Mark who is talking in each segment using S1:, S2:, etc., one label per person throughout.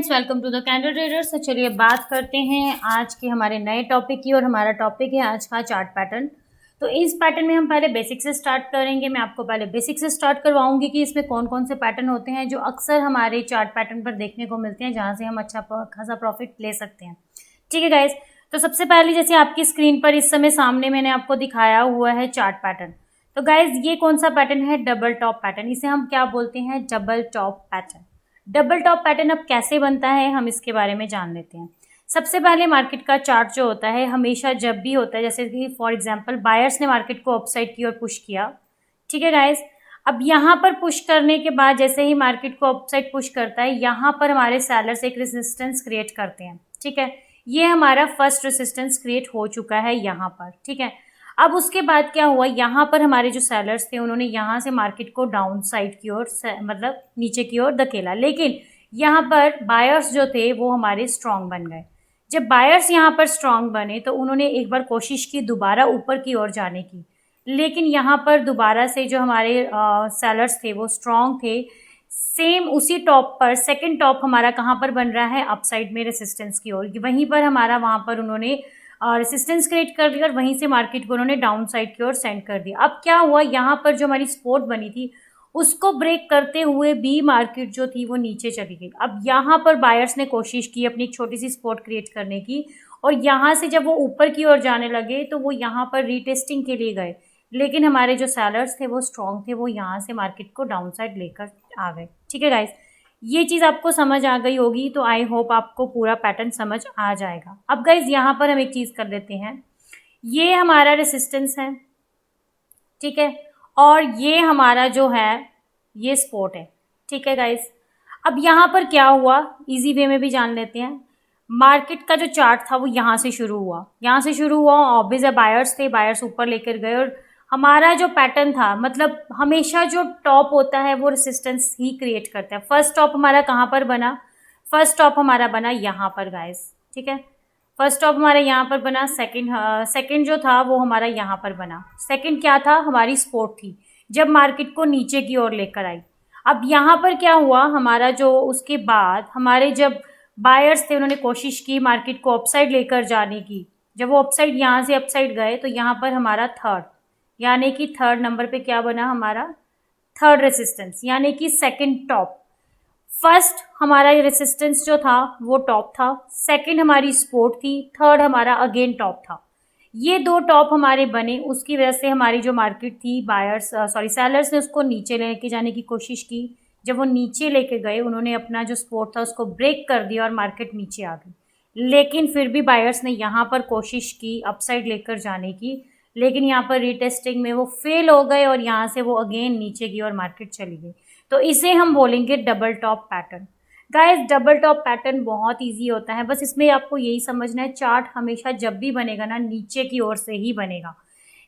S1: Friends, welcome to the candle traders. तो चलिए बात करते हैं आज के हमारे नए टॉपिक की। और हमारा टॉपिक है आज का चार्ट पैटर्न। तो इस पैटर्न में हम पहले बेसिक से स्टार्ट करेंगे। मैं आपको पहले बेसिक से स्टार्ट करवाऊंगी कि इसमें कौन कौन से पैटर्न होते हैं जो अक्सर हमारे चार्ट पैटर्न पर देखने को मिलते हैं, जहाँ से हम अच्छा खासा प्रॉफिट ले सकते हैं। ठीक है गाइज, तो सबसे पहले जैसे आपकी स्क्रीन पर इस समय सामने मैंने आपको दिखाया हुआ है चार्ट पैटर्न। तो गाइज ये कौन सा पैटर्न है? Double top pattern. इसे हम क्या बोलते हैं? Double top pattern. Double top pattern अब कैसे बनता है हम इसके बारे में जान लेते हैं। सबसे पहले मार्केट का चार्ट जो होता है हमेशा जब भी होता है, जैसे कि फॉर एग्जांपल बायर्स ने मार्केट को अपसाइड की ओर पुश किया। ठीक है गाइस, अब यहाँ पर पुश करने के बाद जैसे ही मार्केट को अपसाइड पुश करता है, यहाँ पर हमारे सेलर्स एक रेजिस्टेंस क्रिएट करते हैं। ठीक है, ये हमारा फर्स्ट रेजिस्टेंस क्रिएट हो चुका है यहाँ पर। ठीक है, अब उसके बाद क्या हुआ, यहाँ पर हमारे जो सेलर्स थे उन्होंने यहाँ से मार्केट को डाउन साइड की ओर मतलब नीचे की ओर धकेला, लेकिन यहाँ पर बायर्स जो थे वो हमारे स्ट्रांग बन गए। जब बायर्स यहाँ पर स्ट्रांग बने तो उन्होंने एक बार कोशिश की दोबारा ऊपर की ओर जाने की, लेकिन यहाँ पर दोबारा से जो हमारे सेलर्स थे वो स्ट्रांग थे। सेम उसी टॉप पर सेकंड टॉप हमारा कहाँ पर बन रहा है? अपसाइड में रेसिस्टेंस की ओर। वहीं पर हमारा वहाँ पर उन्होंने रेसिस्टेंस क्रिएट कर दिया और वहीं से मार्केट को उन्होंने डाउन साइड की ओर सेंड कर दिया। अब क्या हुआ, यहाँ पर जो हमारी सपोर्ट बनी थी उसको ब्रेक करते हुए भी मार्केट जो थी वो नीचे चली गई। अब यहाँ पर बायर्स ने कोशिश की अपनी एक छोटी सी सपोर्ट क्रिएट करने की, और यहाँ से जब वो ऊपर की ओर जाने लगे तो वो यहाँ पर रीटेस्टिंग के लिए गए, लेकिन हमारे जो सेलर्स थे वो स्ट्रांग थे, वो यहाँ से मार्केट को डाउन साइड लेकर आ गए। ठीक है गाइस, ये चीज़ आपको समझ आ गई होगी, तो आई होप आपको पूरा पैटर्न समझ आ जाएगा। अब गाइज यहाँ पर हम एक चीज़ कर लेते हैं, ये हमारा रेसिस्टेंस है। ठीक है, और ये हमारा जो है ये सपोर्ट है। ठीक है गाइज, अब यहाँ पर क्या हुआ इजी वे में भी जान लेते हैं। मार्केट का जो चार्ट था वो यहाँ से शुरू हुआ, ऑब्वियस है बायर्स थे, बायर्स ऊपर लेकर गए, और हमारा जो पैटर्न था, मतलब हमेशा जो टॉप होता है वो रेसिस्टेंस ही क्रिएट करता है। फर्स्ट टॉप हमारा कहाँ पर बना? फर्स्ट टॉप हमारा बना यहाँ पर गाइस। ठीक है, फर्स्ट टॉप हमारा यहाँ पर बना। सेकंड जो था वो हमारा यहाँ पर बना। सेकंड क्या था? हमारी सपोर्ट थी जब मार्केट को नीचे की ओर लेकर आई। अब यहाँ पर क्या हुआ हमारा, जो उसके बाद हमारे जब बायर्स थे उन्होंने कोशिश की मार्केट को अपसाइड लेकर जाने की। जब वो अपसाइड यहाँ से अपसाइड गए तो यहाँ पर हमारा थर्ड, यानी कि थर्ड नंबर पे क्या बना हमारा? थर्ड रेसिस्टेंस, यानी कि सेकंड टॉप। फर्स्ट हमारा रेसिस्टेंस जो था वो टॉप था, सेकंड हमारी सपोर्ट थी, थर्ड हमारा अगेन टॉप था। ये दो टॉप हमारे बने, उसकी वजह से हमारी जो मार्केट थी सेलर्स ने उसको नीचे लेके जाने की कोशिश की। जब वो नीचे लेके गए उन्होंने अपना जो सपोर्ट था उसको ब्रेक कर दिया और मार्केट नीचे आ गई, लेकिन फिर भी बायर्स ने यहाँ पर कोशिश की अपसाइड लेकर जाने की, लेकिन यहाँ पर रीटेस्टिंग में वो फेल हो गए और यहाँ से वो अगेन नीचे की और मार्केट चली गई। तो इसे हम बोलेंगे double top pattern. Guys, double top pattern बहुत इजी होता है, बस इसमें आपको यही समझना है, चार्ट हमेशा जब भी बनेगा ना नीचे की ओर से ही बनेगा।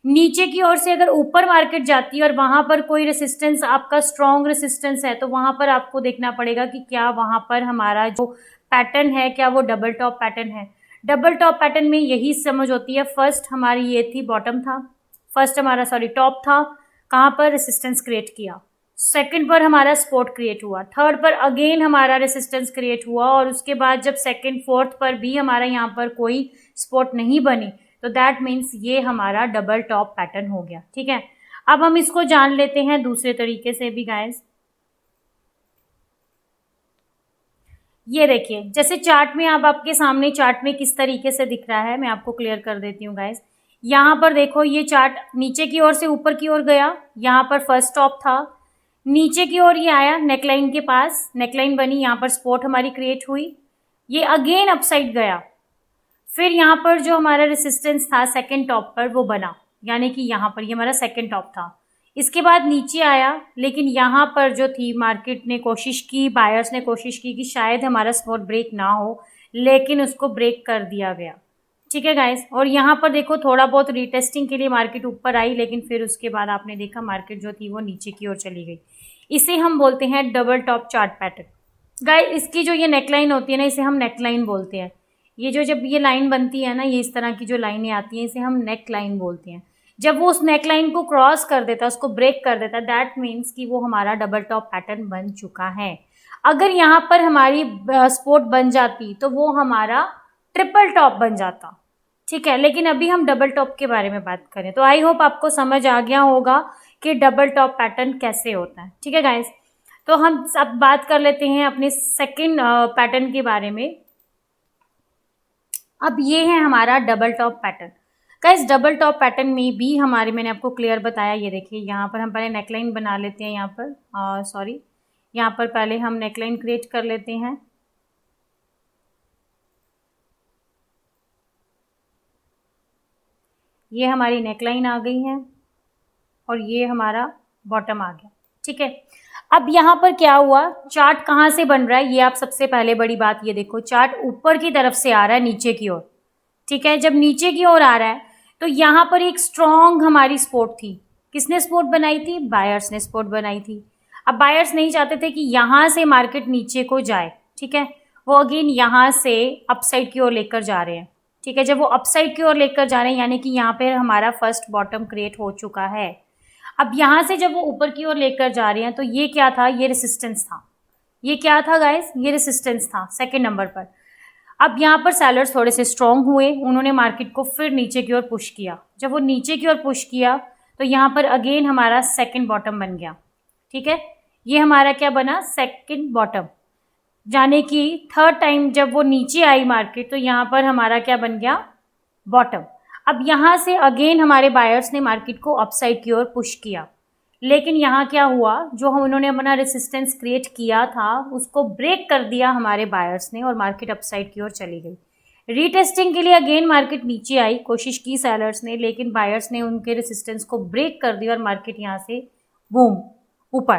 S1: नीचे की ओर से अगर ऊपर मार्केट जाती है और वहां पर कोई रेसिस्टेंस आपका स्ट्रॉन्ग रेसिस्टेंस है, तो वहां पर आपको देखना पड़ेगा कि क्या वहां पर हमारा जो पैटर्न है क्या वो डबल टॉप पैटर्न है। डबल टॉप पैटर्न में यही समझ होती है। फर्स्ट हमारी ये थी बॉटम था, फर्स्ट हमारा टॉप था, कहाँ पर? रेसिस्टेंस क्रिएट किया। सेकंड पर हमारा सपोर्ट क्रिएट हुआ, थर्ड पर अगेन हमारा रेसिस्टेंस क्रिएट हुआ, और उसके बाद जब सेकंड फोर्थ पर भी हमारा यहाँ पर कोई सपोर्ट नहीं बनी, तो दैट मीन्स ये हमारा डबल टॉप पैटर्न हो गया। ठीक है, अब हम इसको जान लेते हैं दूसरे तरीके से भी गाइस। ये देखिए, जैसे चार्ट में अब आपके सामने चार्ट में किस तरीके से दिख रहा है मैं आपको क्लियर कर देती हूँ गाइस। यहाँ पर देखो, ये चार्ट नीचे की ओर से ऊपर की ओर गया, यहाँ पर फर्स्ट टॉप था, नीचे की ओर ये आया नेकलाइन के पास, नेकलाइन बनी, यहाँ पर सपोर्ट हमारी क्रिएट हुई, ये अगेन अपसाइड गया, फिर यहाँ पर जो हमारा रेसिस्टेंस था सेकंड टॉप पर वो बना, यानी कि यहाँ पर ये हमारा सेकंड टॉप था। इसके बाद नीचे आया, लेकिन यहाँ पर जो थी मार्केट ने कोशिश की, बायर्स ने कोशिश की कि शायद हमारा सपोर्ट ब्रेक ना हो, लेकिन उसको ब्रेक कर दिया गया। ठीक है गाइस, और यहाँ पर देखो थोड़ा बहुत रीटेस्टिंग के लिए मार्केट ऊपर आई, लेकिन फिर उसके बाद आपने देखा मार्केट जो थी वो नीचे की ओर चली गई। इसे हम बोलते हैं double top chart pattern. Guys, इसकी जो ये नेकलाइन होती है ना, इसे हम नेकलाइन बोलते हैं। ये जो जब ये लाइन बनती है ना, ये इस तरह की जो लाइनें आती हैं, इसे हम नेक लाइन बोलते हैं। जब वो उस नेक लाइन को क्रॉस कर देता है, उसको ब्रेक कर देता है, दैट मीन्स कि वो हमारा डबल टॉप पैटर्न बन चुका है। अगर यहाँ पर हमारी स्पोर्ट बन जाती तो वो हमारा ट्रिपल टॉप बन जाता, ठीक है। लेकिन अभी हम डबल टॉप के बारे में बात करें, तो आई होप आपको समझ आ गया होगा कि डबल टॉप पैटर्न कैसे होता है, ठीक है गाइस। तो हम अब बात कर लेते हैं अपने सेकंड पैटर्न के बारे में। अब ये है हमारा double top pattern. Guys double top pattern में भी हमारे, मैंने आपको क्लियर बताया, ये देखिए यहाँ पर हम पहले नेकलाइन बना लेते हैं, यहाँ पर सॉरी यहाँ पर पहले हम नेकलाइन क्रिएट कर लेते हैं। ये हमारी नेकलाइन आ गई है और ये हमारा बॉटम आ गया, ठीक है। अब यहाँ पर क्या हुआ, चार्ट कहाँ से बन रहा है, ये आप सबसे पहले बड़ी बात ये देखो, चार्ट ऊपर की तरफ से आ रहा है नीचे की ओर, ठीक है। जब नीचे की ओर आ रहा है तो यहाँ पर एक स्ट्रॉन्ग हमारी सपोर्ट थी। किसने सपोर्ट बनाई थी, बायर्स ने सपोर्ट बनाई थी। अब बायर्स नहीं चाहते थे कि यहाँ से मार्केट नीचे को जाए, ठीक है। वो अगेन यहाँ से अपसाइड की ओर लेकर जा रहे हैं, ठीक है। जब वो अपसाइड की ओर लेकर जा रहे हैं यानी कि यहाँ पे हमारा फर्स्ट बॉटम क्रिएट हो चुका है। अब यहाँ से जब वो ऊपर की ओर लेकर जा रहे हैं तो ये क्या था, ये रेसिस्टेंस था। ये क्या था गाइस, ये रेसिस्टेंस था सेकंड नंबर पर। अब यहाँ पर सेलर्स थोड़े से स्ट्रॉन्ग हुए, उन्होंने मार्केट को फिर नीचे की ओर पुश किया। जब वो नीचे की ओर पुश किया तो यहाँ पर अगेन हमारा सेकंड बॉटम बन गया, ठीक है। ये हमारा क्या बना, सेकंड बॉटम, यानी कि थर्ड टाइम जब वो नीचे आई मार्केट तो यहाँ पर हमारा क्या बन गया, बॉटम। अब यहाँ से अगेन हमारे बायर्स ने मार्केट को अपसाइड की ओर पुश किया, लेकिन यहाँ क्या हुआ, जो हम उन्होंने अपना रेसिस्टेंस क्रिएट किया था उसको ब्रेक कर दिया हमारे बायर्स ने और मार्केट अपसाइड की ओर चली गई। रीटेस्टिंग के लिए अगेन मार्केट नीचे आई, कोशिश की सेलर्स ने, लेकिन बायर्स ने उनके रेसिस्टेंस को ब्रेक कर दिया और मार्केट यहाँ से बूम ऊपर।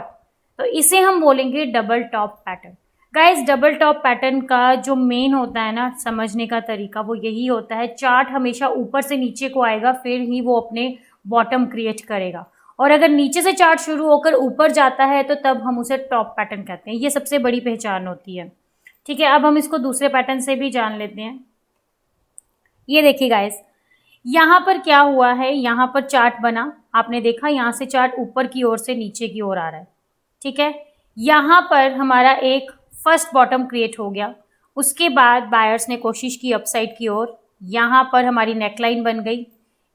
S1: तो इसे हम बोलेंगे double top pattern. Guys double top pattern का जो मेन होता है ना समझने का तरीका, वो यही होता है, चार्ट हमेशा ऊपर से नीचे को आएगा फिर ही वो अपने बॉटम क्रिएट करेगा, और अगर नीचे से चार्ट शुरू होकर ऊपर जाता है तो तब हम उसे टॉप पैटर्न कहते हैं। ये सबसे बड़ी पहचान होती है, ठीक है। अब हम इसको दूसरे पैटर्न से भी जान लेते हैं। ये देखिए गाइस, यहाँ पर क्या हुआ है, यहाँ पर चार्ट बना, आपने देखा यहाँ से चार्ट ऊपर की ओर से नीचे की ओर आ रहा है, ठीक है। यहाँ पर हमारा एक फर्स्ट बॉटम क्रिएट हो गया। उसके बाद बायर्स ने कोशिश की अपसाइड की ओर, यहाँ पर हमारी नेकलाइन बन गई,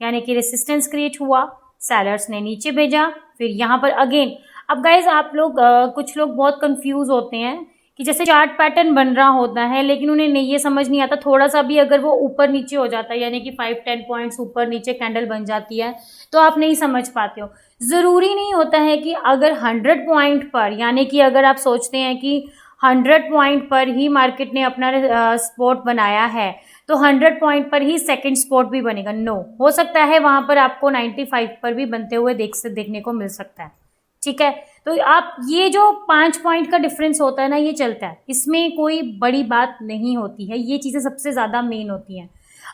S1: यानी कि रेसिस्टेंस क्रिएट हुआ, सेलर्स ने नीचे भेजा, फिर यहाँ पर अगेन। अब गाइज आप लोग कुछ लोग बहुत कंफ्यूज होते हैं कि जैसे चार्ट पैटर्न बन रहा होता है लेकिन उन्हें नहीं, ये समझ नहीं आता, थोड़ा सा भी अगर वो ऊपर नीचे हो जाता है यानी कि 5-10 पॉइंट्स ऊपर नीचे कैंडल बन जाती है तो आप नहीं समझ पाते हो। ज़रूरी नहीं होता है कि अगर 100 पॉइंट पर, यानी कि अगर आप सोचते हैं कि 100 पॉइंट पर ही मार्केट ने अपना सपोर्ट बनाया है तो 100 पॉइंट पर ही सेकंड सपोर्ट भी बनेगा, नो। हो सकता है वहाँ पर आपको 95 पर भी बनते हुए देखने को मिल सकता है, ठीक है। तो आप ये जो 5 पॉइंट का डिफरेंस होता है ना, ये चलता है, इसमें कोई बड़ी बात नहीं होती है, ये चीज़ें सबसे ज़्यादा मेन होती हैं।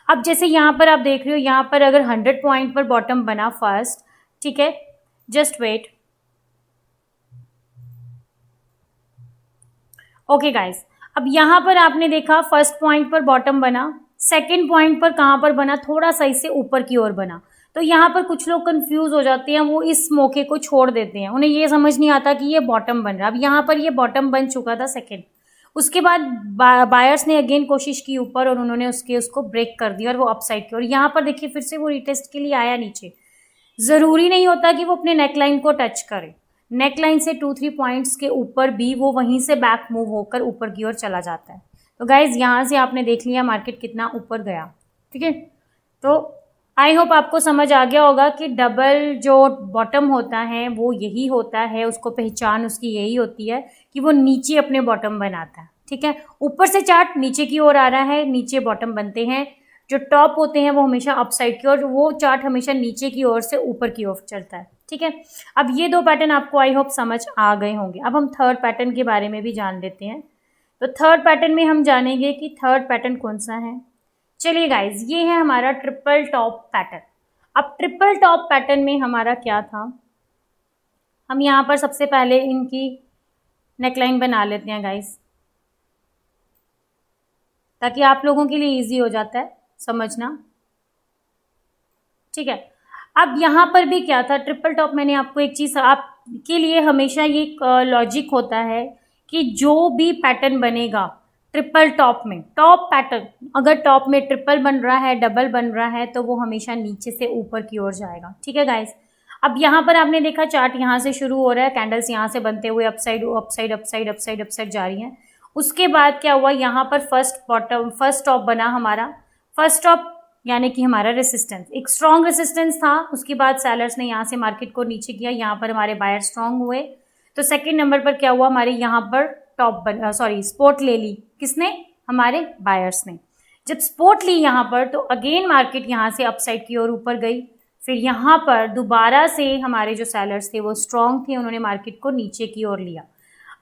S1: अब जैसे यहाँ पर आप देख रहे हो, यहाँ पर अगर 100 पॉइंट पर बॉटम बना फर्स्ट, ठीक है, जस्ट वेट, ओके गाइस। अब यहाँ पर आपने देखा फर्स्ट पॉइंट पर बॉटम बना, सेकंड पॉइंट पर कहाँ पर बना, थोड़ा सा इससे ऊपर की ओर बना। तो यहाँ पर कुछ लोग कंफ्यूज हो जाते हैं, वो इस मौके को छोड़ देते हैं, उन्हें ये समझ नहीं आता कि ये बॉटम बन रहा है। अब यहाँ पर ये बॉटम बन चुका था सेकंड, उसके बाद बायर्स ने अगेन कोशिश की ऊपर और उन्होंने उसको ब्रेक कर दिया और वो अपसाइड की, और यहाँ पर देखिए फिर से वो रिटेस्ट के लिए आया नीचे। ज़रूरी नहीं होता कि वो अपने नेकलाइन को टच करे, नेकलाइन से 2-3 पॉइंट्स के ऊपर भी वो वहीं से बैक मूव होकर ऊपर की ओर चला जाता है। तो गाइज यहाँ से आपने देख लिया मार्केट कितना ऊपर गया, ठीक है। तो आई होप आपको समझ आ गया होगा कि डबल जो बॉटम होता है वो यही होता है, उसको पहचान उसकी यही होती है कि वो नीचे अपने बॉटम बनाता है, ठीक है। ऊपर से चार्ट नीचे की ओर आ रहा है, नीचे बॉटम बनते हैं। जो टॉप होते हैं वो हमेशा अपसाइड की ओर, वो चार्ट हमेशा नीचे की ओर से ऊपर की ओर चलता है, ठीक है। अब ये 2 पैटर्न आपको आई होप समझ आ गए होंगे। अब हम थर्ड पैटर्न के बारे में भी जान लेते हैं। तो थर्ड पैटर्न में हम जानेंगे कि थर्ड पैटर्न कौन सा है। चलिए गाइज, ये है हमारा ट्रिपल टॉप पैटर्न। अब ट्रिपल टॉप पैटर्न में हमारा क्या था, हम यहाँ पर सबसे पहले इनकी नेकलाइन बना लेते हैं गाइज, ताकि आप लोगों के लिए इजी हो जाता है समझना, ठीक है। अब यहाँ पर भी क्या था, ट्रिपल टॉप, मैंने आपको एक चीज़ आपके लिए हमेशा ये लॉजिक होता है कि जो भी पैटर्न बनेगा ट्रिपल टॉप में, टॉप पैटर्न अगर टॉप में ट्रिपल बन रहा है, डबल बन रहा है, तो वो हमेशा नीचे से ऊपर की ओर जाएगा। ठीक है गाइस। अब यहाँ पर आपने देखा चार्ट यहाँ से शुरू हो रहा है, कैंडल्स यहाँ से बनते हुए upside upside upside upside upside जा रही हैं। उसके बाद क्या हुआ, यहाँ पर फर्स्ट टॉप बना हमारा, फर्स्ट टॉप यानी कि हमारा रेसिस्टेंस, एक स्ट्रॉन्ग रेसिस्टेंस था। उसके बाद सेलर्स ने यहाँ से मार्केट को नीचे किया, यहाँ पर हमारे बायर स्ट्रॉन्ग हुए। तो सेकंड नंबर पर क्या हुआ, हमारे यहाँ पर सपोर्ट ले ली, किसने, हमारे बायर्स ने। जब सपोर्ट ली यहाँ पर तो अगेन मार्केट यहाँ से अपसाइड की ओर ऊपर गई। फिर यहाँ पर दोबारा से हमारे जो सेलर्स थे वो स्ट्रॉन्ग थे, उन्होंने मार्केट को नीचे की ओर लिया।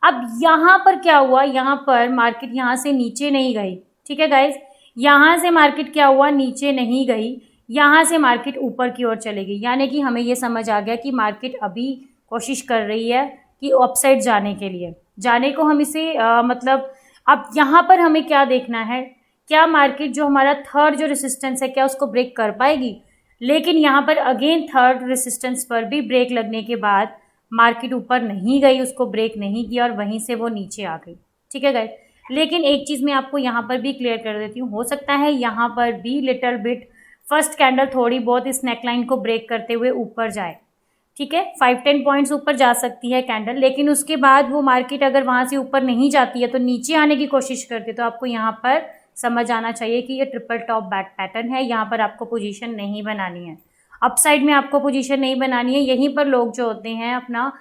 S1: अब यहाँ पर क्या हुआ, यहाँ पर मार्केट यहाँ से नीचे नहीं गई। ठीक है गाइज, यहाँ से मार्केट क्या हुआ, नीचे नहीं गई, यहाँ से मार्केट ऊपर की ओर चली गई। यानी कि हमें ये समझ आ गया कि मार्केट अभी कोशिश कर रही है कि अपसाइड जाने के लिए, जाने को हम इसे मतलब अब यहाँ पर हमें क्या देखना है, क्या मार्केट जो हमारा थर्ड जो रेसिस्टेंस है क्या उसको ब्रेक कर पाएगी। लेकिन यहाँ पर अगेन थर्ड रेसिस्टेंस पर भी ब्रेक लगने के बाद मार्केट ऊपर नहीं गई, उसको ब्रेक नहीं किया और वहीं से वो नीचे आ गई। ठीक है गाइस, लेकिन एक चीज़ मैं आपको यहाँ पर भी क्लियर कर देती हूँ, हो सकता है यहाँ पर भी लिटिल बिट फर्स्ट कैंडल थोड़ी बहुत इस नेकलाइन को ब्रेक करते हुए ऊपर जाए। ठीक है, 5-10 पॉइंट्स ऊपर जा सकती है कैंडल, लेकिन उसके बाद वो मार्केट अगर वहाँ से ऊपर नहीं जाती है तो नीचे आने की कोशिश करती है। तो आपको यहाँ पर समझ आना चाहिए कि ये ट्रिपल टॉप बैक पैटर्न है, यहाँ पर आपको पोजीशन नहीं बनानी है, अपसाइड में आपको पोजीशन नहीं बनानी है। यहीं पर लोग जो होते हैं अपना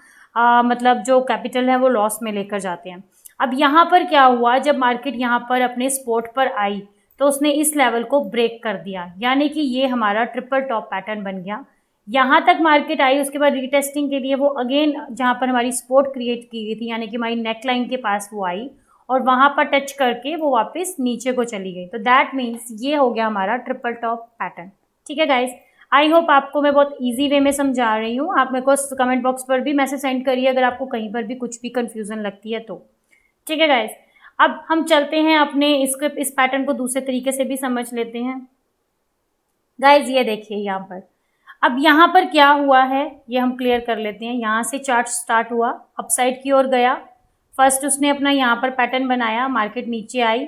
S1: मतलब जो कैपिटल है वो लॉस में लेकर जाते हैं। अब यहाँ पर क्या हुआ, जब मार्केट यहाँ पर अपने स्पॉट पर आई तो उसने इस लेवल को ब्रेक कर दिया, यानी कि ये हमारा ट्रिपल टॉप पैटर्न बन गया। यहाँ तक मार्केट आई, उसके बाद रीटेस्टिंग के लिए वो अगेन जहाँ पर हमारी सपोर्ट क्रिएट की गई थी यानी कि हमारी नेक लाइन के पास वो आई और वहाँ पर टच करके वो वापस नीचे को चली गई। तो दैट मीन्स ये हो गया हमारा ट्रिपल टॉप पैटर्न। ठीक है गाइज, आई होप आपको मैं बहुत ईजी वे में समझा रही हूँ। आप मेरे को कमेंट बॉक्स पर भी मैसेज सेंड करिए अगर आपको कहीं पर भी कुछ भी कन्फ्यूज़न लगती है तो। ठीक है गाइज, अब हम चलते हैं अपने इस पैटर्न को दूसरे तरीके से भी समझ लेते हैं। गाइज ये देखिए यहाँ पर, अब यहाँ पर क्या हुआ है ये हम क्लियर कर लेते हैं। यहाँ से चार्ट स्टार्ट हुआ, अपसाइड की ओर गया, फर्स्ट उसने अपना यहाँ पर पैटर्न बनाया, मार्केट नीचे आई,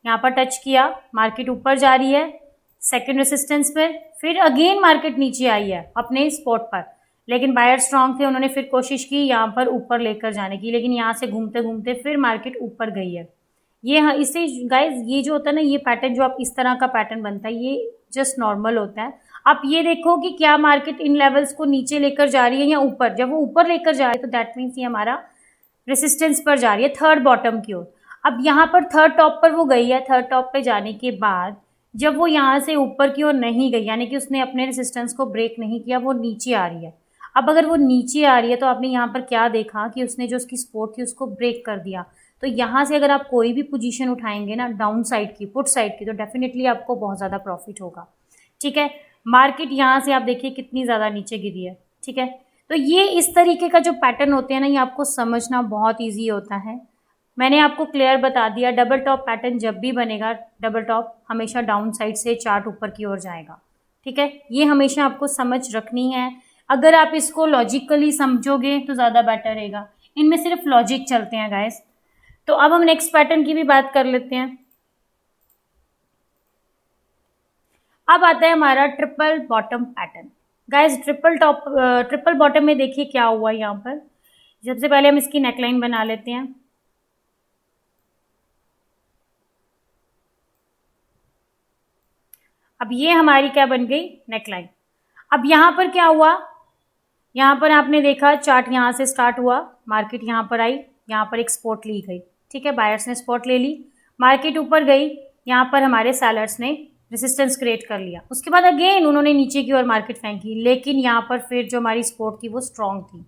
S1: यहाँ पर टच किया, मार्केट ऊपर जा रही है सेकंड रेसिस्टेंस पर, फिर अगेन मार्केट नीचे आई है अपने स्पॉट पर, लेकिन बायर स्ट्रांग थे, उन्होंने फिर कोशिश की यहाँ पर ऊपर लेकर जाने की, लेकिन यहाँ से घूमते घूमते फिर मार्केट ऊपर गई है। ये इससे गाइज ये जो होता है ना, ये पैटर्न जो आप इस तरह का पैटर्न बनता है ये जस्ट नॉर्मल होता है। आप ये देखो कि क्या मार्केट इन लेवल्स को नीचे लेकर जा रही है या ऊपर, जब वो ऊपर लेकर जा रही है तो दैट मीन्स ये हमारा रेसिस्टेंस पर जा रही है थर्ड बॉटम की ओर। अब यहाँ पर थर्ड टॉप पर वो गई है, थर्ड टॉप पे जाने के बाद जब वो यहाँ से ऊपर की ओर नहीं गई यानी कि उसने अपने रेसिस्टेंस को ब्रेक नहीं किया, वो नीचे आ रही है। अब अगर वो नीचे आ रही है तो आपने यहाँ पर क्या देखा कि उसने जो उसकी सपोर्ट थी उसको ब्रेक कर दिया। तो यहाँ से अगर आप कोई भी पोजीशन उठाएंगे ना डाउन साइड की, पुट साइड की, तो डेफिनेटली आपको बहुत ज़्यादा प्रॉफिट होगा। ठीक है, मार्केट यहाँ से आप देखिए कितनी ज़्यादा नीचे गिरी है। ठीक है, तो ये इस तरीके का जो पैटर्न होते हैं ना, ये आपको समझना बहुत ईजी होता है। मैंने आपको क्लियर बता दिया, डबल टॉप पैटर्न जब भी बनेगा, डबल टॉप हमेशा डाउन साइड से चार्ट ऊपर की ओर जाएगा। ठीक है, ये हमेशा आपको समझ रखनी है। अगर आप इसको लॉजिकली समझोगे तो ज़्यादा बेटर रहेगा। इनमें सिर्फ लॉजिक चलते हैं गाइस। तो अब हम नेक्स्ट पैटर्न की भी बात कर लेते हैं। अब आता है हमारा triple bottom pattern. Guys triple bottom में देखिए क्या हुआ यहाँ पर। सबसे पहले हम इसकी नेकलाइन बना लेते हैं। अब ये हमारी क्या बन गई, नेकलाइन। अब यहाँ पर क्या हुआ, यहाँ पर आपने देखा चार्ट यहाँ से स्टार्ट हुआ, मार्केट यहाँ पर आई, यहाँ पर एक स्पॉट ली गई। ठीक है, बायर्स ने स्पॉट ले ली, मार्केट ऊपर गई, यहाँ पर हमारे सेलर्स ने रेसिस्टेंस क्रिएट कर लिया। उसके बाद अगेन उन्होंने नीचे की ओर मार्केट फेंकी, लेकिन यहाँ पर फिर जो हमारी सपोर्ट थी वो स्ट्रॉन्ग थी,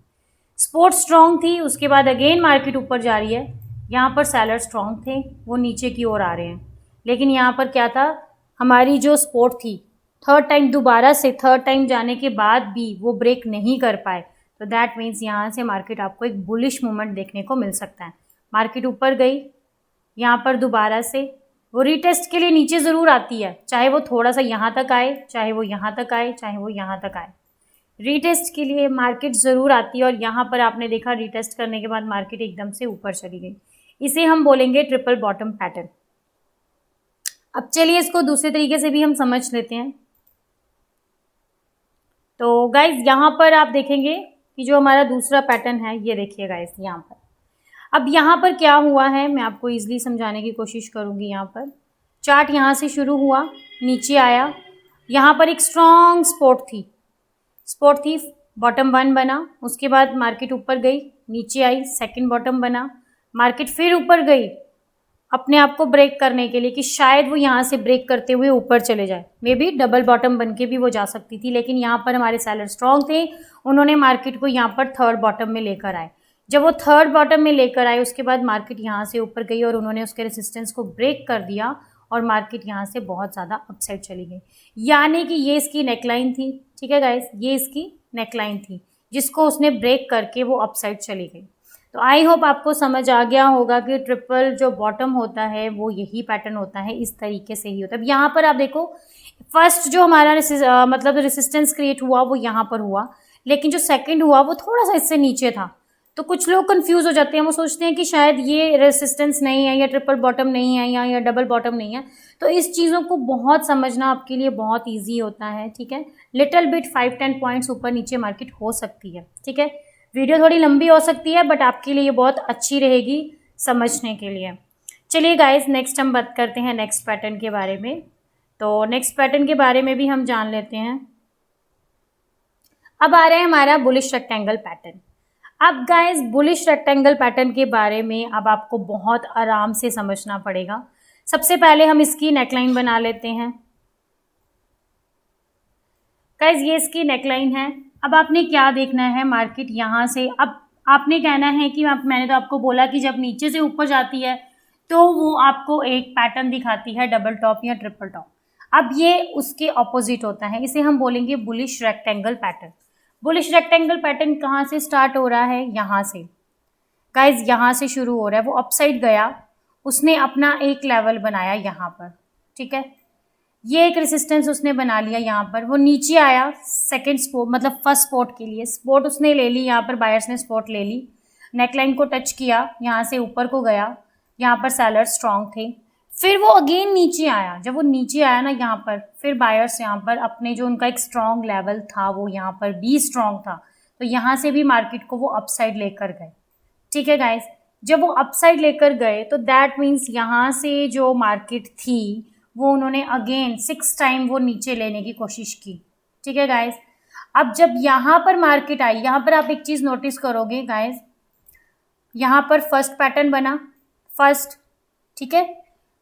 S1: सपोर्ट स्ट्रॉन्ग थी। उसके बाद अगेन मार्केट ऊपर जा रही है, यहाँ पर सेलर स्ट्रॉन्ग थे, वो नीचे की ओर आ रहे हैं, लेकिन यहाँ पर क्या था, हमारी जो सपोर्ट थी थर्ड टाइम दोबारा से थर्ड टाइम जाने के बाद भी वो ब्रेक नहीं कर पाए। तो दैट मीन्स यहाँ से मार्केट आपको एक बुलिश मूवमेंट देखने को मिल सकता है। मार्केट ऊपर गई, यहाँ पर दोबारा से वो रीटेस्ट के लिए नीचे ज़रूर आती है, चाहे वो थोड़ा सा यहाँ तक आए, चाहे वो यहाँ तक आए, चाहे वो यहाँ तक आए। रीटेस्ट के लिए मार्केट ज़रूर आती है और यहाँ पर आपने देखा रीटेस्ट करने के बाद मार्केट एकदम से ऊपर चली गई। इसे हम बोलेंगे ट्रिपल बॉटम पैटर्न। अब चलिए इसको दूसरे तरीके से भी हम समझ लेते हैं। तो गाइज यहाँ पर आप देखेंगे कि जो हमारा दूसरा पैटर्न है, ये देखिए गाइज यहाँ पर। अब यहाँ पर क्या हुआ है, मैं आपको ईजिली समझाने की कोशिश करूँगी। यहाँ पर चार्ट यहाँ से शुरू हुआ, नीचे आया, यहाँ पर एक स्ट्रॉन्ग सपोर्ट थी, बॉटम 1 बना, उसके बाद मार्केट ऊपर गई, नीचे आई, सेकंड बॉटम बना, मार्केट फिर ऊपर गई अपने आप को ब्रेक करने के लिए कि शायद वो यहाँ से ब्रेक करते हुए ऊपर चले जाए। मे बी डबल बॉटम बन के भी वो जा सकती थी, लेकिन यहाँ पर हमारे सेलर स्ट्रॉन्ग थे, उन्होंने मार्केट को यहाँ पर थर्ड बॉटम में लेकर आए। जब वो थर्ड बॉटम में लेकर आए उसके बाद मार्केट यहाँ से ऊपर गई और उन्होंने उसके रेसिस्टेंस को ब्रेक कर दिया और मार्केट यहाँ से बहुत ज़्यादा अपसाइड चली गई। यानी कि ये इसकी नेकलाइन थी, ठीक है गाइस, ये इसकी नेकलाइन थी जिसको उसने ब्रेक करके वो अपसाइड चली गई। तो आई होप आपको समझ आ गया होगा कि ट्रिपल जो बॉटम होता है वो यही पैटर्न होता है, इस तरीके से ही होता है। अब यहाँ पर आप देखो, फर्स्ट जो हमारा मतलब रेसिस्टेंस क्रिएट हुआ वो यहाँ पर हुआ, लेकिन जो सेकंड हुआ वो थोड़ा सा इससे नीचे था। तो कुछ लोग कंफ्यूज हो जाते हैं, वो सोचते हैं कि शायद ये रेसिस्टेंस नहीं है या ट्रिपल बॉटम नहीं है या डबल बॉटम नहीं है। तो इस चीज़ों को बहुत समझना आपके लिए बहुत ईजी होता है, ठीक है। लिटिल बिट 5-10 पॉइंट्स ऊपर नीचे मार्केट हो सकती है, ठीक है। वीडियो थोड़ी लंबी हो सकती है बट आपके लिए बहुत अच्छी रहेगी समझने के लिए। चलिए गाइज, नेक्स्ट हम बात करते हैं नेक्स्ट पैटर्न के बारे में। तो नेक्स्ट पैटर्न के बारे में भी हम जान लेते हैं। अब आ रहा है हमारा बुलिश रेक्टेंगल पैटर्न। अब गाइज बुलिश रेक्टेंगल पैटर्न के बारे में अब आपको बहुत आराम से समझना पड़ेगा। सबसे पहले हम इसकी नेकलाइन बना लेते हैं। गाइज ये इसकी नेकलाइन है। अब आपने क्या देखना है, मार्केट यहाँ से, अब आपने कहना है कि मैंने तो आपको बोला कि जब नीचे से ऊपर जाती है तो वो आपको एक पैटर्न दिखाती है, डबल टॉप या ट्रिपल टॉप। अब ये उसके ऑपोजिट होता है, इसे हम बोलेंगे bullish rectangle pattern. Bullish rectangle pattern कहाँ से स्टार्ट हो रहा है, यहाँ से गाइज, यहाँ से शुरू हो रहा है। वो अपसाइड गया, उसने अपना एक लेवल बनाया यहाँ पर, ठीक है। ये एक रेसिस्टेंस उसने बना लिया यहाँ पर, वो नीचे आया सेकंड सपोर्ट, मतलब फर्स्ट सपोर्ट के लिए सपोर्ट उसने ले ली, यहाँ पर बायर्स ने सपोर्ट ले ली, नेकलाइन को टच किया, यहाँ से ऊपर को गया, यहाँ पर सेलर स्ट्रॉन्ग थे। फिर वो अगेन नीचे आया, जब वो नीचे आया ना यहाँ पर, फिर बायर्स यहाँ पर अपने जो उनका एक स्ट्रॉन्ग लेवल था वो यहाँ पर भी स्ट्रॉन्ग था, तो यहाँ से भी मार्केट को वो अपसाइड लेकर गए, ठीक है गाइज। जब वो अपसाइड लेकर गए तो दैट मीन्स यहाँ से जो मार्केट थी वो उन्होंने अगेन 6 टाइम वो नीचे लेने की कोशिश की, ठीक है गाइज। अब जब यहाँ पर मार्केट आई, यहाँ पर आप एक चीज़ नोटिस करोगे गाइज, यहाँ पर फर्स्ट पैटर्न बना, फर्स्ट, ठीक है।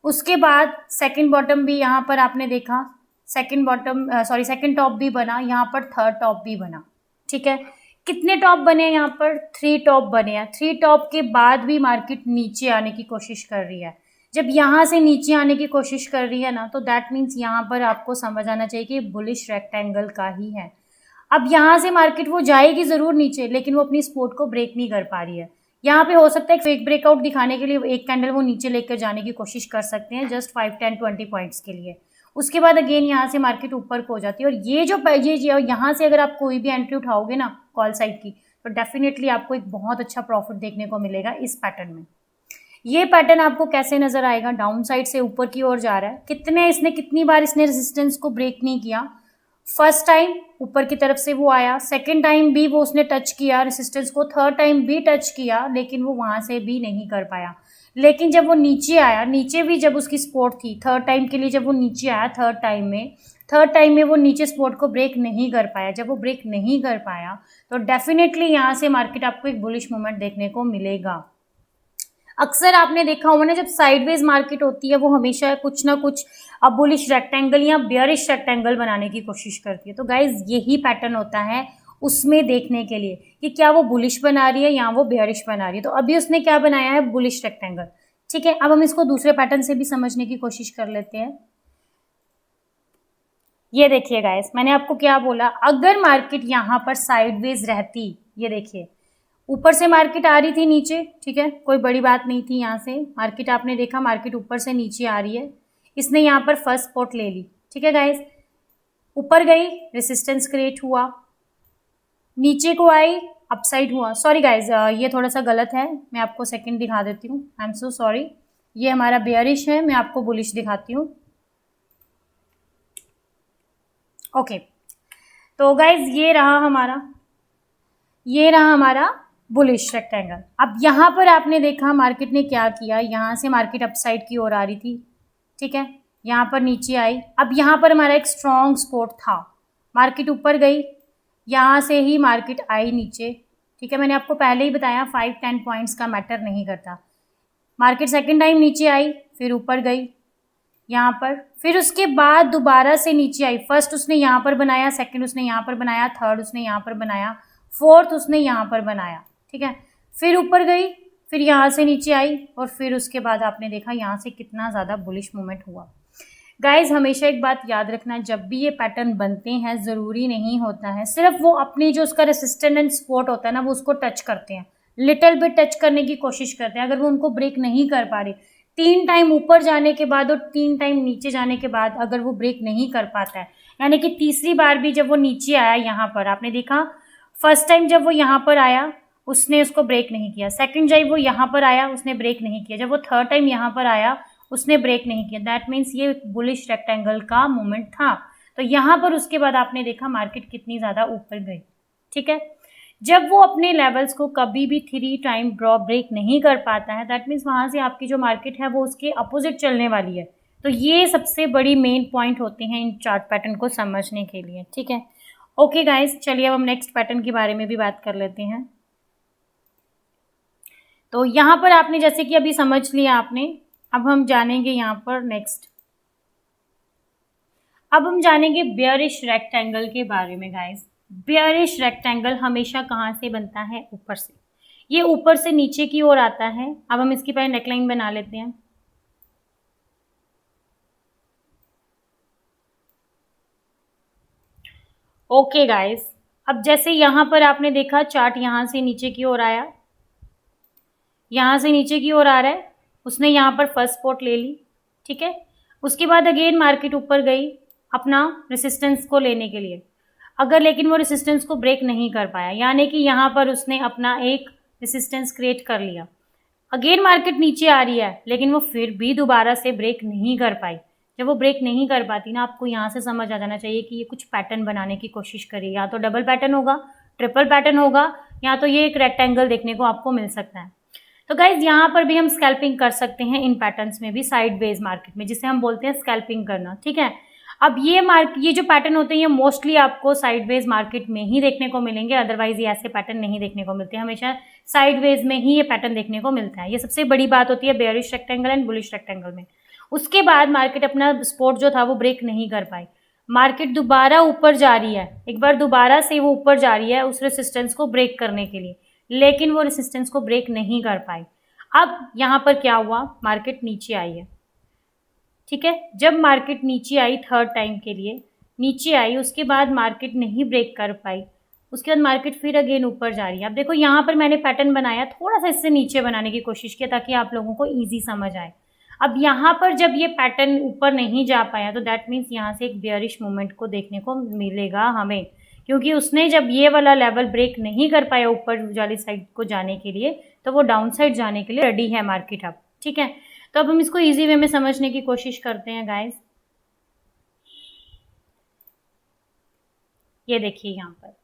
S1: उसके बाद सेकंड बॉटम भी यहाँ पर आपने देखा, सेकंड टॉप भी बना, यहाँ पर थर्ड टॉप भी बना, ठीक है। कितने टॉप बने यहाँ पर, 3 टॉप बने हैं। 3 टॉप के बाद भी मार्केट नीचे आने की कोशिश कर रही है। जब यहाँ से नीचे आने की कोशिश कर रही है ना, तो दैट मीन्स यहाँ पर आपको समझ आना चाहिए कि बुलिश रेक्टेंगल का ही है। अब यहाँ से मार्केट वो जाएगी ज़रूर नीचे, लेकिन वो अपनी सपोर्ट को ब्रेक नहीं कर पा रही है। यहाँ पे हो सकता है एक फेक ब्रेकआउट दिखाने के लिए एक कैंडल वो नीचे लेकर जाने की कोशिश कर सकते हैं, जस्ट 5-10-20 पॉइंट्स के लिए। उसके बाद अगेन यहाँ से मार्केट ऊपर को हो जाती है। और ये यहाँ से अगर आप कोई भी एंट्री उठाओगे ना कॉल साइड की, तो डेफिनेटली आपको एक बहुत अच्छा प्रॉफिट देखने को मिलेगा इस पैटर्न में। ये पैटर्न आपको कैसे नजर आएगा, डाउन साइड से ऊपर की ओर जा रहा है। कितनी बार इसने रेजिस्टेंस को ब्रेक नहीं किया। फर्स्ट टाइम ऊपर की तरफ से वो आया, सेकंड टाइम भी वो उसने टच किया रेजिस्टेंस को, थर्ड टाइम भी टच किया, लेकिन वो वहां से भी नहीं कर पाया। लेकिन जब वो नीचे आया, नीचे भी जब उसकी सपोर्ट थी, थर्ड टाइम के लिए जब वो नीचे आया, थर्ड टाइम में वो नीचे सपोर्ट को ब्रेक नहीं कर पाया। जब वो ब्रेक नहीं कर पाया तो डेफिनेटली यहाँ से मार्केट आपको एक बुलिश मूवमेंट देखने को मिलेगा। अक्सर आपने देखा होगा ना, जब साइडवेज मार्केट होती है वो हमेशा कुछ ना कुछ बुलिश रेक्टेंगल या बेयरिश रेक्टेंगल बनाने की कोशिश करती है। तो गाइज यही पैटर्न होता है उसमें देखने के लिए कि क्या वो बुलिश बना रही है या वो बेयरिश बना रही है। तो अभी उसने क्या बनाया है, बुलिश रेक्टेंगल, ठीक है। अब हम इसको दूसरे पैटर्न से भी समझने की कोशिश कर लेते हैं। ये देखिए गाइस, मैंने आपको क्या बोला, अगर मार्केट यहाँ पर साइडवेज रहती, ये देखिए ऊपर से मार्केट आ रही थी नीचे, ठीक है, कोई बड़ी बात नहीं थी। यहाँ से मार्केट आपने देखा, मार्केट ऊपर से नीचे आ रही है, इसने यहाँ पर फर्स्ट स्पॉट ले ली, ठीक है गाइस, ऊपर गई, रेसिस्टेंस क्रिएट हुआ, नीचे को आई, अपसाइड हुआ। सॉरी गाइज, ये थोड़ा सा गलत है, मैं आपको सेकंड दिखा देती हूँ। आई एम सो सॉरी, ये हमारा बेयरिश है, मैं आपको बुलिश दिखाती हूँ। ओके, तो गाइज ये रहा हमारा बुलिश रेक्टेंगल। अब यहाँ पर आपने देखा मार्केट ने क्या किया, यहाँ से मार्केट अपसाइड की ओर आ रही थी, ठीक है, यहाँ पर नीचे आई। अब यहाँ पर हमारा एक स्ट्रॉन्ग सपोर्ट था, मार्केट ऊपर गई, यहाँ से ही मार्केट आई नीचे, ठीक है। मैंने आपको पहले ही बताया 5-10 पॉइंट्स का मैटर नहीं करता। मार्केट सेकंड टाइम नीचे आई, फिर ऊपर गई यहाँ पर, फिर उसके बाद दोबारा से नीचे आई। फर्स्ट उसने यहाँ पर बनाया, सेकंड उसने यहाँ पर बनाया, थर्ड उसने यहाँ पर बनाया, फोर्थ उसने यहाँ पर बनाया, ठीक है। फिर ऊपर गई, फिर यहाँ से नीचे आई, और फिर उसके बाद आपने देखा यहाँ से कितना ज़्यादा बुलिश मूवमेंट हुआ। गाइज हमेशा एक बात याद रखना, जब भी ये पैटर्न बनते हैं ज़रूरी नहीं होता है सिर्फ वो अपने जो उसका रेसिस्टेंट एंड सपोर्ट होता है ना, वो उसको टच करते हैं, लिटिल बिट टच करने की कोशिश करते हैं। अगर वो उनको ब्रेक नहीं कर पा रहे, 3 टाइम ऊपर जाने के बाद और 3 टाइम नीचे जाने के बाद अगर वो ब्रेक नहीं कर पाता है, यानी कि तीसरी बार भी जब वो नीचे आया, यहाँ पर आपने देखा फर्स्ट टाइम जब वो यहाँ पर आया उसने उसको ब्रेक नहीं किया, सेकंड जब वो यहाँ पर आया उसने ब्रेक नहीं किया, जब वो थर्ड टाइम यहाँ पर आया उसने ब्रेक नहीं किया, दैट मीन्स ये बुलिश रेक्टेंगल का मूवमेंट था। तो यहाँ पर उसके बाद आपने देखा मार्केट कितनी ज़्यादा ऊपर गई, ठीक है। जब वो अपने लेवल्स को कभी भी 3 टाइम ड्रॉप ब्रेक नहीं कर पाता है, दैट मीन्स वहाँ से आपकी जो मार्केट है वो उसके अपोजिट चलने वाली है। तो ये सबसे बड़ी मेन पॉइंट होते हैं इन चार्ट पैटर्न को समझने के लिए, ठीक है। ओके गाइज, चलिए अब हम नेक्स्ट पैटर्न के बारे में भी बात कर लेते हैं। तो यहाँ पर आपने जैसे कि अभी समझ लिया आपने, अब हम जानेंगे यहाँ पर नेक्स्ट, अब हम जानेंगे बेयरिश रेक्टेंगल के बारे में। गाइस बेयरिश रेक्टेंगल हमेशा कहाँ से बनता है, ऊपर से, ये ऊपर से नीचे की ओर आता है। अब हम इसकी पहले नेकलाइन बना लेते हैं। ओके गाइस, अब जैसे यहाँ पर आपने देखा चार्ट यहाँ से नीचे की ओर आया, यहाँ से नीचे की ओर आ रहा है, उसने यहाँ पर फर्स्ट स्पॉट ले ली, ठीक है। उसके बाद अगेन मार्केट ऊपर गई अपना रेसिस्टेंस को लेने के लिए, अगर लेकिन वो रेसिस्टेंस को ब्रेक नहीं कर पाया, यानी कि यहाँ पर उसने अपना एक रेसिस्टेंस क्रिएट कर लिया। अगेन मार्केट नीचे आ रही है, लेकिन वो फिर भी दोबारा से ब्रेक नहीं कर पाई। जब वो ब्रेक नहीं कर पाती ना, आपको यहाँ से समझ आ जाना चाहिए कि ये कुछ पैटर्न बनाने की कोशिश करी, या तो डबल पैटर्न होगा, ट्रिपल पैटर्न होगा, या तो ये एक रेक्टेंगल देखने को आपको मिल सकता है। तो गाइज यहाँ पर भी हम स्कैल्पिंग कर सकते हैं, इन पैटर्न्स में भी साइडवेज मार्केट में, जिसे हम बोलते हैं स्कैल्पिंग करना, ठीक है। अब ये जो पैटर्न होते हैं ये मोस्टली आपको साइडवेज मार्केट में ही देखने को मिलेंगे, अदरवाइज ये ऐसे पैटर्न नहीं देखने को मिलते हैं, हमेशा साइडवेज में ही ये पैटर्न देखने को मिलता है। ये सबसे बड़ी बात होती है bearish rectangle and bullish rectangle में। उसके बाद मार्केट अपना सपोर्ट जो था वो ब्रेक नहीं कर पाई, मार्केट दोबारा ऊपर जा रही है, एक बार दोबारा से वो ऊपर जा रही है उस रेसिस्टेंस को ब्रेक करने के लिए, लेकिन वो रेसिस्टेंस को ब्रेक नहीं कर पाई। अब यहाँ पर क्या हुआ, मार्केट नीचे आई है, ठीक है। जब मार्केट नीचे आई थर्ड टाइम के लिए नीचे आई, उसके बाद मार्केट नहीं ब्रेक कर पाई, उसके बाद मार्केट फिर अगेन ऊपर जा रही है। अब देखो यहाँ पर मैंने पैटर्न बनाया, थोड़ा सा इससे नीचे बनाने की कोशिश किया ताकि आप लोगों को ईजी समझ आए। अब यहाँ पर जब ये पैटर्न ऊपर नहीं जा पाया, तो दैट मीन्स यहाँ से एक बेयरिश मूवमेंट को देखने को मिलेगा हमें, क्योंकि उसने जब ये वाला लेवल ब्रेक नहीं कर पाया ऊपर वाली साइड को जाने के लिए, तो वो डाउन साइड जाने के लिए रेडी है मार्केट अब, ठीक है। तो अब हम इसको इजी वे में समझने की कोशिश करते हैं गाइस। ये देखिए यहाँ पर,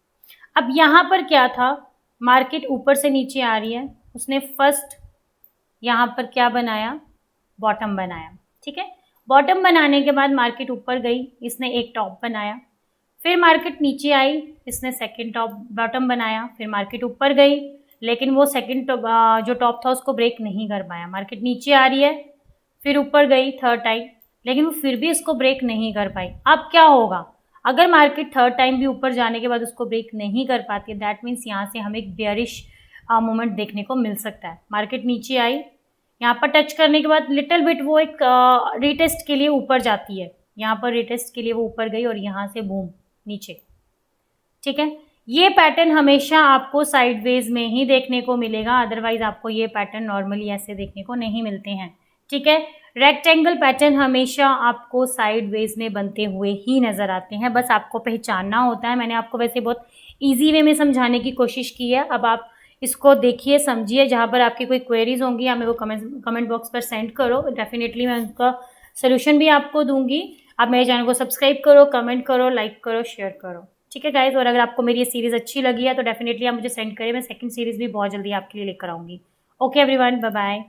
S1: अब यहाँ पर क्या था, मार्केट ऊपर से नीचे आ रही है, उसने फर्स्ट यहाँ पर क्या बनाया, बॉटम बनाया, ठीक है। बॉटम बनाने के बाद मार्केट ऊपर गई, इसने एक टॉप बनाया, फिर मार्केट नीचे आई, इसने सेकंड टॉप बॉटम बनाया, फिर मार्केट ऊपर गई, लेकिन वो सेकंड जो टॉप था उसको ब्रेक नहीं कर पाया, मार्केट नीचे आ रही है, फिर ऊपर गई थर्ड टाइम, लेकिन वो फिर भी इसको ब्रेक नहीं कर पाई। अब क्या होगा, अगर मार्केट थर्ड टाइम भी ऊपर जाने के बाद उसको ब्रेक नहीं कर पाती है, दैट मीन्स यहाँ से हमें एक बेयरिश मोमेंट देखने को मिल सकता है। मार्केट नीचे आई, यहाँ पर टच करने के बाद लिटिल बिट वो एक रीटेस्ट के लिए ऊपर जाती है, यहाँ पर रीटेस्ट के लिए वो ऊपर गई और यहाँ से बूम नीचे, ठीक है। ये पैटर्न हमेशा आपको साइडवेज में ही देखने को मिलेगा, अदरवाइज आपको ये पैटर्न नॉर्मली ऐसे देखने को नहीं मिलते हैं, ठीक है। रेक्टेंगल पैटर्न हमेशा आपको साइड वेज में बनते हुए ही नज़र आते हैं, बस आपको पहचानना होता है। मैंने आपको वैसे बहुत ईजी वे में समझाने की कोशिश की है। अब आप इसको देखिए, समझिए। जहाँ पर आपकी कोई क्वेरीज होंगी आप मेरे को कमेंट बॉक्स पर सेंड करो, डेफिनेटली मैं उनका सोल्यूशन भी आपको दूंगी। आप मेरे चैनल को सब्सक्राइब करो, कमेंट करो, लाइक करो, शेयर करो। ठीक है गाइज, और अगर आपको मेरी ये सीरीज़ अच्छी लगी है तो डेफिनेटली आप मुझे सेंड करें, मैं सेकंड सीरीज़ भी बहुत जल्दी आपके लिए लेकर आऊँगी। Okay everyone, bye bye.